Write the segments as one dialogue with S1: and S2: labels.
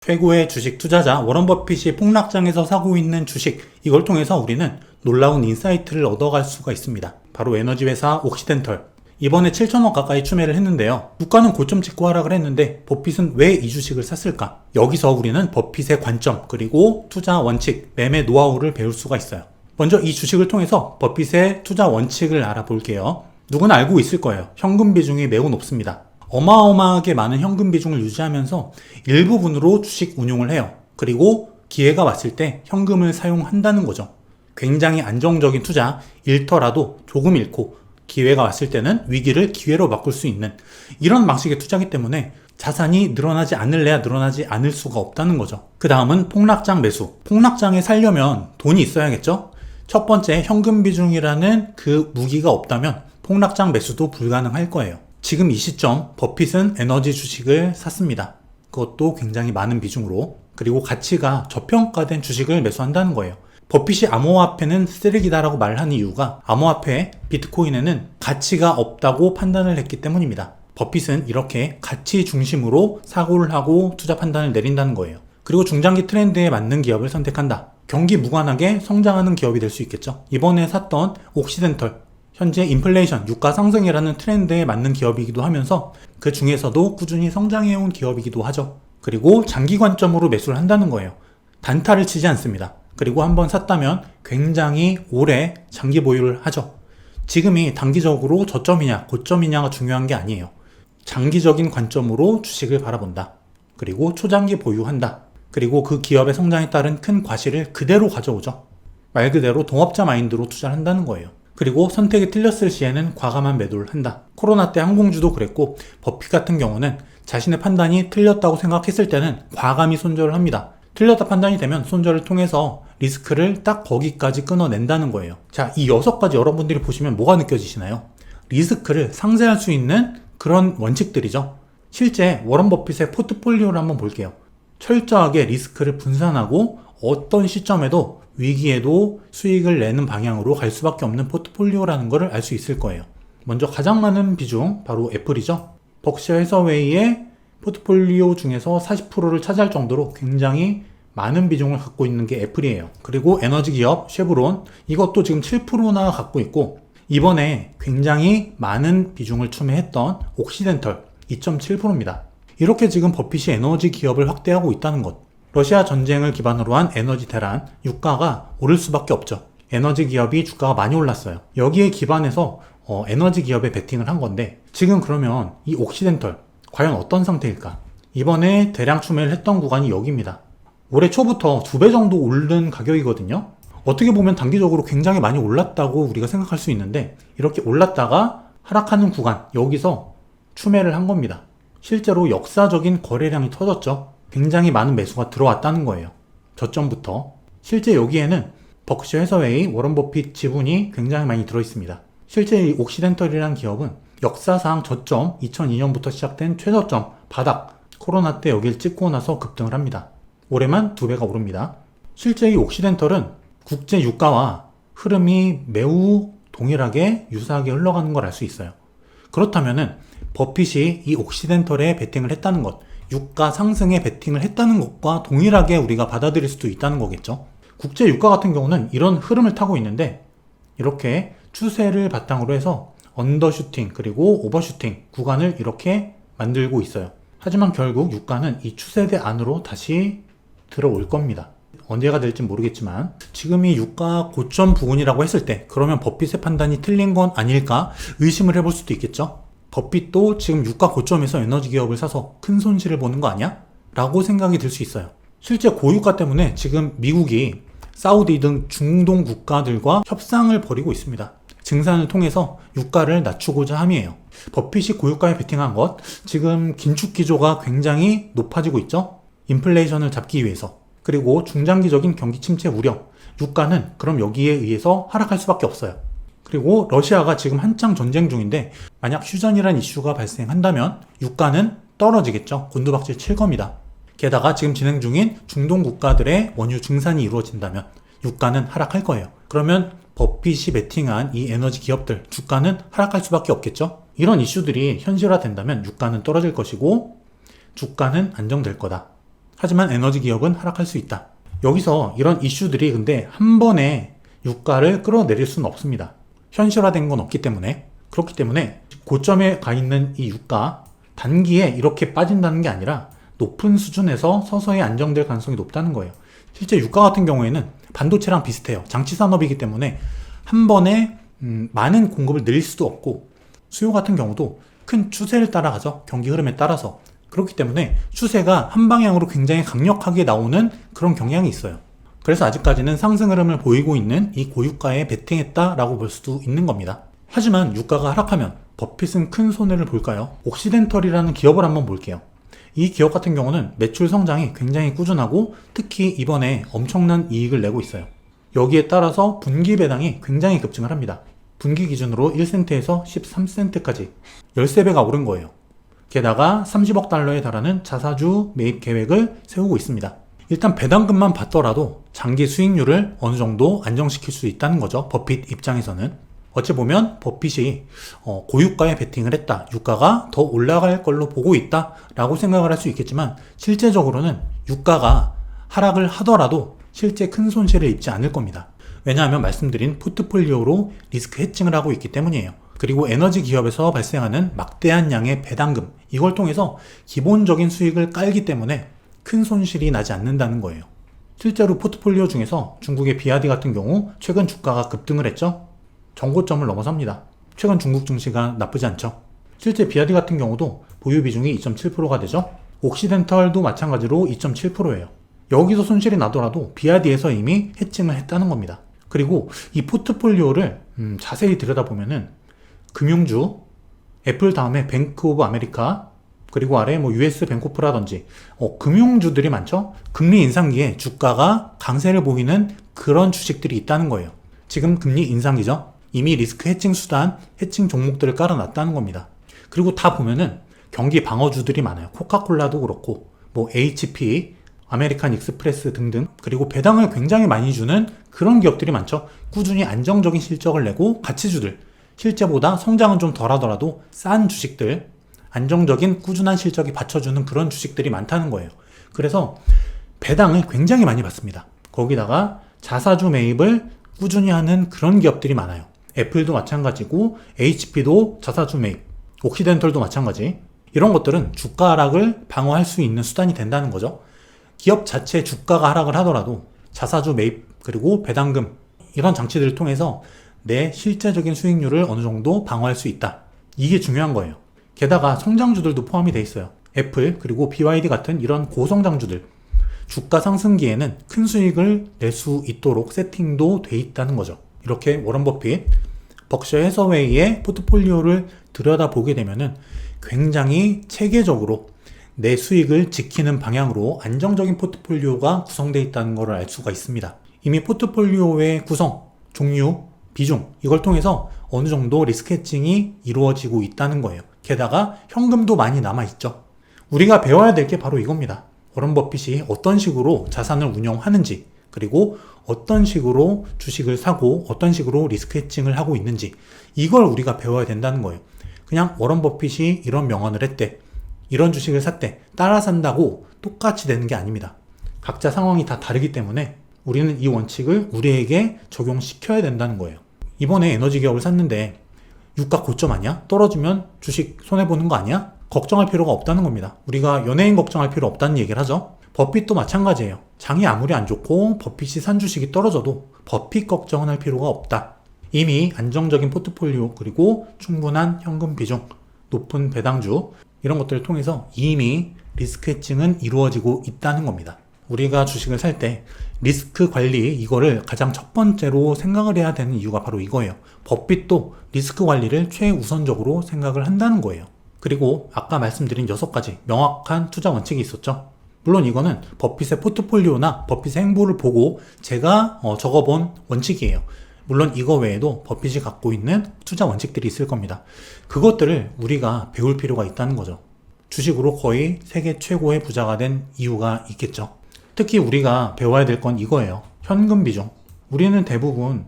S1: 최고의 주식 투자자 워런 버핏이 폭락장에서 사고 있는 주식, 이걸 통해서 우리는 놀라운 인사이트를 얻어갈 수가 있습니다. 바로 에너지 회사 옥시덴털. 이번에 7천원 가까이 추매를 했는데요. 주가는 고점 찍고 하락을 했는데 버핏은 왜 이 주식을 샀을까? 여기서 우리는 버핏의 관점, 그리고 투자 원칙, 매매 노하우를 배울 수가 있어요. 먼저 이 주식을 통해서 버핏의 투자 원칙을 알아볼게요. 누구나 알고 있을 거예요. 현금 비중이 매우 높습니다. 어마어마하게 많은 현금 비중을 유지하면서 일부분으로 주식 운용을 해요. 그리고 기회가 왔을 때 현금을 사용한다는 거죠. 굉장히 안정적인 투자, 잃더라도 조금 잃고 기회가 왔을 때는 위기를 기회로 바꿀 수 있는 이런 방식의 투자이기 때문에 자산이 늘어나지 않을래야 늘어나지 않을 수가 없다는 거죠. 그 다음은 폭락장 매수. 폭락장에 살려면 돈이 있어야겠죠? 첫 번째, 현금 비중이라는 그 무기가 없다면 폭락장 매수도 불가능할 거예요. 지금 이 시점 버핏은 에너지 주식을 샀습니다. 그것도 굉장히 많은 비중으로. 그리고 가치가 저평가된 주식을 매수한다는 거예요. 버핏이 암호화폐는 쓰레기다라고 말한 이유가 암호화폐, 비트코인에는 가치가 없다고 판단을 했기 때문입니다. 버핏은 이렇게 가치 중심으로 사고를 하고 투자 판단을 내린다는 거예요. 그리고 중장기 트렌드에 맞는 기업을 선택한다. 경기 무관하게 성장하는 기업이 될 수 있겠죠. 이번에 샀던 옥시덴털, 현재 인플레이션, 유가 상승이라는 트렌드에 맞는 기업이기도 하면서 그 중에서도 꾸준히 성장해온 기업이기도 하죠. 그리고 장기 관점으로 매수를 한다는 거예요. 단타를 치지 않습니다. 그리고 한번 샀다면 굉장히 오래 장기 보유를 하죠. 지금이 단기적으로 저점이냐 고점이냐가 중요한 게 아니에요. 장기적인 관점으로 주식을 바라본다. 그리고 초장기 보유한다. 그리고 그 기업의 성장에 따른 큰 과실을 그대로 가져오죠. 말 그대로 동업자 마인드로 투자를 한다는 거예요. 그리고 선택이 틀렸을 시에는 과감한 매도를 한다. 코로나 때 항공주도 그랬고 버핏 같은 경우는 자신의 판단이 틀렸다고 생각했을 때는 과감히 손절을 합니다. 틀렸다 판단이 되면 손절을 통해서 리스크를 딱 거기까지 끊어낸다는 거예요. 자, 이 6가지 여러분들이 보시면 뭐가 느껴지시나요? 리스크를 상쇄할 수 있는 그런 원칙들이죠. 실제 워런 버핏의 포트폴리오를 한번 볼게요. 철저하게 리스크를 분산하고 어떤 시점에도 위기에도 수익을 내는 방향으로 갈 수밖에 없는 포트폴리오라는 것을 알 수 있을 거예요. 먼저 가장 많은 비중, 바로 애플이죠. 버크셔 해서웨이의 포트폴리오 중에서 40%를 차지할 정도로 굉장히 많은 비중을 갖고 있는 게 애플이에요. 그리고 에너지 기업 쉐브론, 이것도 지금 7%나 갖고 있고, 이번에 굉장히 많은 비중을 추매했던 옥시덴털 2.7%입니다. 이렇게 지금 버핏이 에너지 기업을 확대하고 있다는 것. 러시아 전쟁을 기반으로 한 에너지 대란, 유가가 오를 수밖에 없죠. 에너지 기업이 주가가 많이 올랐어요. 여기에 기반해서 에너지 기업에 베팅을 한 건데, 지금 그러면 이 옥시덴털 과연 어떤 상태일까? 이번에 대량 추매를 했던 구간이 여기입니다. 올해 초부터 2배 정도 오른 가격이거든요. 어떻게 보면 단기적으로 굉장히 많이 올랐다고 우리가 생각할 수 있는데, 이렇게 올랐다가 하락하는 구간, 여기서 추매를 한 겁니다. 실제로 역사적인 거래량이 터졌죠. 굉장히 많은 매수가 들어왔다는 거예요. 저점부터. 실제 여기에는 버크셔 해서웨이, 워런 버핏 지분이 굉장히 많이 들어있습니다. 실제 이 옥시덴털이라는 기업은 역사상 저점, 2002년부터 시작된 최저점, 바닥, 코로나 때 여기를 찍고 나서 급등을 합니다. 올해만 2배가 오릅니다. 실제 이 옥시덴털은 국제 유가와 흐름이 매우 동일하게 유사하게 흘러가는 걸 알 수 있어요. 그렇다면은 버핏이 이 옥시덴털에 베팅을 했다는 것, 유가 상승에 베팅을 했다는 것과 동일하게 우리가 받아들일 수도 있다는 거겠죠. 국제 유가 같은 경우는 이런 흐름을 타고 있는데, 이렇게 추세를 바탕으로 해서 언더슈팅 그리고 오버슈팅 구간을 이렇게 만들고 있어요. 하지만 결국 유가는 이 추세대 안으로 다시 들어올 겁니다. 언제가 될지 모르겠지만, 지금 이 유가 고점 부근이라고 했을 때 그러면 버핏의 판단이 틀린 건 아닐까 의심을 해볼 수도 있겠죠. 버핏도 지금 유가 고점에서 에너지 기업을 사서 큰 손실을 보는 거 아니야? 라고 생각이 들 수 있어요. 실제 고유가 때문에 지금 미국이 사우디 등 중동 국가들과 협상을 벌이고 있습니다. 증산을 통해서 유가를 낮추고자 함이에요. 버핏이 고유가에 베팅한 것, 지금 긴축 기조가 굉장히 높아지고 있죠. 인플레이션을 잡기 위해서. 그리고 중장기적인 경기 침체 우려, 유가는 그럼 여기에 의해서 하락할 수밖에 없어요. 그리고 러시아가 지금 한창 전쟁 중인데, 만약 휴전이란 이슈가 발생한다면 유가는 떨어지겠죠. 곤두박질 칠 겁니다. 게다가 지금 진행 중인 중동 국가들의 원유 증산이 이루어진다면 유가는 하락할 거예요. 그러면 버핏이 베팅한 이 에너지 기업들 주가는 하락할 수밖에 없겠죠. 이런 이슈들이 현실화된다면 유가는 떨어질 것이고 주가는 안정될 거다. 하지만 에너지 기업은 하락할 수 있다. 여기서 이런 이슈들이 근데 한 번에 유가를 끌어내릴 수는 없습니다. 현실화된 건 없기 때문에. 그렇기 때문에 고점에 가 있는 이 유가 단기에 이렇게 빠진다는 게 아니라 높은 수준에서 서서히 안정될 가능성이 높다는 거예요. 실제 유가 같은 경우에는 반도체랑 비슷해요. 장치 산업이기 때문에 한 번에 많은 공급을 늘릴 수도 없고, 수요 같은 경우도 큰 추세를 따라가죠. 경기 흐름에 따라서. 그렇기 때문에 추세가 한 방향으로 굉장히 강력하게 나오는 그런 경향이 있어요. 그래서 아직까지는 상승 흐름을 보이고 있는 이 고유가에 베팅했다라고 볼 수도 있는 겁니다. 하지만 유가가 하락하면 버핏은 큰 손해를 볼까요? 옥시덴털이라는 기업을 한번 볼게요. 이 기업 같은 경우는 매출 성장이 굉장히 꾸준하고 특히 이번에 엄청난 이익을 내고 있어요. 여기에 따라서 분기 배당이 굉장히 급증을 합니다. 분기 기준으로 1센트에서 13센트까지 13배가 오른 거예요. 게다가 30억 달러에 달하는 자사주 매입 계획을 세우고 있습니다. 일단 배당금만 받더라도 장기 수익률을 어느 정도 안정시킬 수 있다는 거죠. 버핏 입장에서는. 어찌 보면 버핏이 고유가에 베팅을 했다. 유가가 더 올라갈 걸로 보고 있다 라고 생각을 할 수 있겠지만 실제적으로는 유가가 하락을 하더라도 실제 큰 손실을 입지 않을 겁니다. 왜냐하면 말씀드린 포트폴리오로 리스크 해칭을 하고 있기 때문이에요. 그리고 에너지 기업에서 발생하는 막대한 양의 배당금, 이걸 통해서 기본적인 수익을 깔기 때문에 큰 손실이 나지 않는다는 거예요. 실제로 포트폴리오 중에서 중국의 비아디 같은 경우 최근 주가가 급등을 했죠. 전고점을 넘어섭니다. 최근 중국 증시가 나쁘지 않죠. 실제 비아디 같은 경우도 보유 비중이 2.7%가 되죠. 옥시덴털도 마찬가지로 2.7%예요. 여기서 손실이 나더라도 비아디에서 이미 해칭을 했다는 겁니다. 그리고 이 포트폴리오를 자세히 들여다보면은 금융주, 애플 다음에 뱅크 오브 아메리카, 그리고 아래 US 뱅코프라든지 금융주들이 많죠. 금리 인상기에 주가가 강세를 보이는 그런 주식들이 있다는 거예요. 지금 금리 인상기죠. 이미 리스크 해칭 수단, 해칭 종목들을 깔아놨다는 겁니다. 그리고 다 보면은 경기 방어주들이 많아요. 코카콜라도 그렇고 HP, 아메리칸 익스프레스 등등. 그리고 배당을 굉장히 많이 주는 그런 기업들이 많죠. 꾸준히 안정적인 실적을 내고 가치주들, 실제보다 성장은 좀 덜하더라도 싼 주식들, 안정적인 꾸준한 실적이 받쳐주는 그런 주식들이 많다는 거예요. 그래서 배당을 굉장히 많이 받습니다. 거기다가 자사주 매입을 꾸준히 하는 그런 기업들이 많아요. 애플도 마찬가지고 HP도 자사주 매입, 옥시덴털도 마찬가지. 이런 것들은 주가 하락을 방어할 수 있는 수단이 된다는 거죠. 기업 자체 주가가 하락을 하더라도 자사주 매입 그리고 배당금, 이런 장치들을 통해서 내 실제적인 수익률을 어느 정도 방어할 수 있다. 이게 중요한 거예요. 게다가 성장주들도 포함이 돼 있어요. 애플 그리고 BYD 같은 이런 고성장주들, 주가 상승기에는 큰 수익을 낼 수 있도록 세팅도 돼 있다는 거죠. 이렇게 워런 버핏, 벅셔 해서웨이의 포트폴리오를 들여다보게 되면은 굉장히 체계적으로 내 수익을 지키는 방향으로 안정적인 포트폴리오가 구성되어 있다는 것을 알 수가 있습니다. 이미 포트폴리오의 구성, 종류, 비중, 이걸 통해서 어느 정도 리스크 해칭이 이루어지고 있다는 거예요. 게다가 현금도 많이 남아있죠. 우리가 배워야 될 게 바로 이겁니다. 워런 버핏이 어떤 식으로 자산을 운영하는지, 그리고 어떤 식으로 주식을 사고 어떤 식으로 리스크 해칭을 하고 있는지, 이걸 우리가 배워야 된다는 거예요. 그냥 워런 버핏이 이런 명언을 했대, 이런 주식을 샀대, 따라 산다고 똑같이 되는 게 아닙니다. 각자 상황이 다 다르기 때문에 우리는 이 원칙을 우리에게 적용시켜야 된다는 거예요. 이번에 에너지 기업을 샀는데 유가 고점 아니야? 떨어지면 주식 손해보는 거 아니야? 걱정할 필요가 없다는 겁니다. 우리가 연예인 걱정할 필요 없다는 얘기를 하죠. 버핏도 마찬가지예요. 장이 아무리 안 좋고 버핏이 산 주식이 떨어져도 버핏 걱정은 할 필요가 없다. 이미 안정적인 포트폴리오, 그리고 충분한 현금 비중, 높은 배당주, 이런 것들을 통해서 이미 리스크 해칭은 이루어지고 있다는 겁니다. 우리가 주식을 살 때 리스크 관리, 이거를 가장 첫 번째로 생각을 해야 되는 이유가 바로 이거예요. 버핏도 리스크 관리를 최우선적으로 생각을 한다는 거예요. 그리고 아까 말씀드린 6가지 명확한 투자 원칙이 있었죠. 물론 이거는 버핏의 포트폴리오나 버핏의 행보를 보고 제가 적어본 원칙이에요. 물론 이거 외에도 버핏이 갖고 있는 투자 원칙들이 있을 겁니다. 그것들을 우리가 배울 필요가 있다는 거죠. 주식으로 거의 세계 최고의 부자가 된 이유가 있겠죠. 특히 우리가 배워야 될 건 이거예요. 현금 비중. 우리는 대부분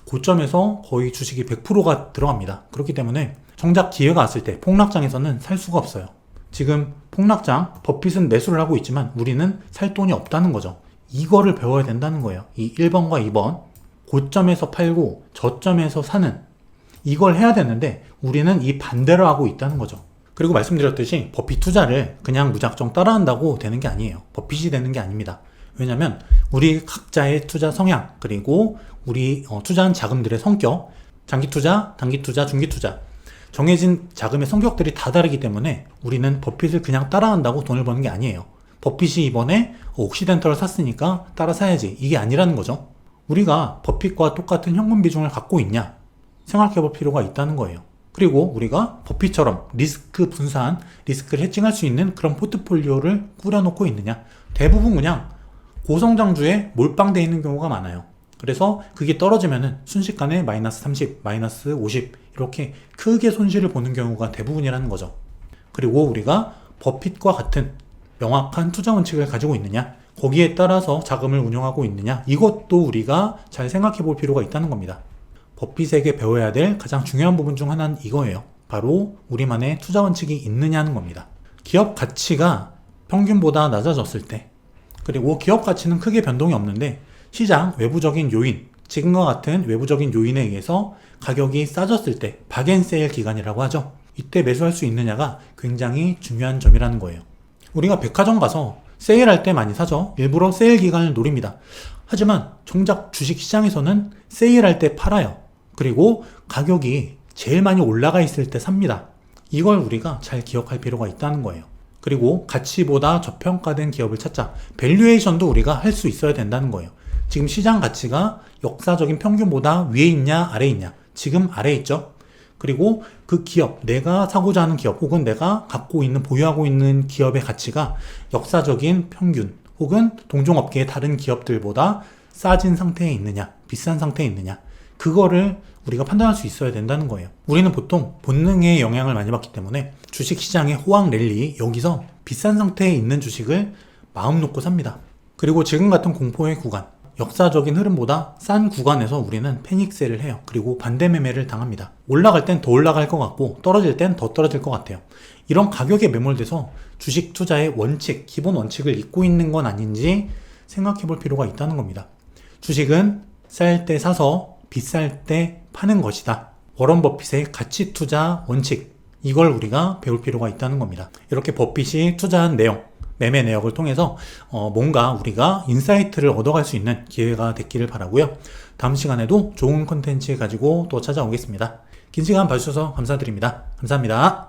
S1: 고점에서 거의 주식이 100%가 들어갑니다. 그렇기 때문에 정작 기회가 왔을 때 폭락장에서는 살 수가 없어요. 지금 폭락장, 버핏은 매수를 하고 있지만 우리는 살 돈이 없다는 거죠. 이거를 배워야 된다는 거예요. 이 1번과 2번. 고점에서 팔고 저점에서 사는, 이걸 해야 되는데 우리는 이 반대로 하고 있다는 거죠. 그리고 말씀드렸듯이 버핏 투자를 그냥 무작정 따라한다고 되는 게 아니에요. 버핏이 되는 게 아닙니다. 왜냐면 우리 각자의 투자 성향, 그리고 우리 투자한 자금들의 성격, 장기 투자, 단기 투자, 중기 투자, 정해진 자금의 성격들이 다 다르기 때문에 우리는 버핏을 그냥 따라한다고 돈을 버는 게 아니에요. 버핏이 이번에 옥시덴털을 샀으니까 따라 사야지, 이게 아니라는 거죠. 우리가 버핏과 똑같은 현금 비중을 갖고 있냐 생각해 볼 필요가 있다는 거예요. 그리고 우리가 버핏처럼 리스크 분산, 리스크를 해칭할 수 있는 그런 포트폴리오를 꾸려놓고 있느냐. 대부분 그냥 고성장주에 몰빵되어 있는 경우가 많아요. 그래서 그게 떨어지면은 순식간에 마이너스 30, 마이너스 50 이렇게 크게 손실을 보는 경우가 대부분이라는 거죠. 그리고 우리가 버핏과 같은 명확한 투자 원칙을 가지고 있느냐, 거기에 따라서 자금을 운용하고 있느냐, 이것도 우리가 잘 생각해 볼 필요가 있다는 겁니다. 버핏에게 배워야 될 가장 중요한 부분 중 하나는 이거예요. 바로 우리만의 투자 원칙이 있느냐는 겁니다. 기업 가치가 평균보다 낮아졌을 때, 그리고 기업 가치는 크게 변동이 없는데 시장 외부적인 요인, 지금과 같은 외부적인 요인에 의해서 가격이 싸졌을 때, 박앤세일 기간이라고 하죠. 이때 매수할 수 있느냐가 굉장히 중요한 점이라는 거예요. 우리가 백화점 가서 세일할 때 많이 사죠. 일부러 세일 기간을 노립니다. 하지만 정작 주식시장에서는 세일할 때 팔아요. 그리고 가격이 제일 많이 올라가 있을 때 삽니다. 이걸 우리가 잘 기억할 필요가 있다는 거예요. 그리고 가치보다 저평가된 기업을 찾자. 밸류에이션도 우리가 할 수 있어야 된다는 거예요. 지금 시장 가치가 역사적인 평균보다 위에 있냐 아래에 있냐. 지금 아래에 있죠. 그리고 그 기업, 내가 사고자 하는 기업 혹은 내가 갖고 있는, 보유하고 있는 기업의 가치가 역사적인 평균 혹은 동종업계의 다른 기업들보다 싸진 상태에 있느냐, 비싼 상태에 있느냐, 그거를 우리가 판단할 수 있어야 된다는 거예요. 우리는 보통 본능의 영향을 많이 받기 때문에 주식시장의 호황 랠리, 여기서 비싼 상태에 있는 주식을 마음 놓고 삽니다. 그리고 지금 같은 공포의 구간, 역사적인 흐름보다 싼 구간에서 우리는 패닉셀을 해요. 그리고 반대 매매를 당합니다. 올라갈 땐 더 올라갈 것 같고 떨어질 땐 더 떨어질 것 같아요. 이런 가격에 매몰돼서 주식 투자의 원칙, 기본 원칙을 잊고 있는 건 아닌지 생각해 볼 필요가 있다는 겁니다. 주식은 쌀 때 사서 비쌀 때 파는 것이다. 워런 버핏의 가치 투자 원칙, 이걸 우리가 배울 필요가 있다는 겁니다. 이렇게 버핏이 투자한 내용, 매매 내역을 통해서 뭔가 우리가 인사이트를 얻어갈 수 있는 기회가 됐기를 바라고요. 다음 시간에도 좋은 콘텐츠 가지고 또 찾아오겠습니다. 긴 시간 봐주셔서 감사드립니다. 감사합니다.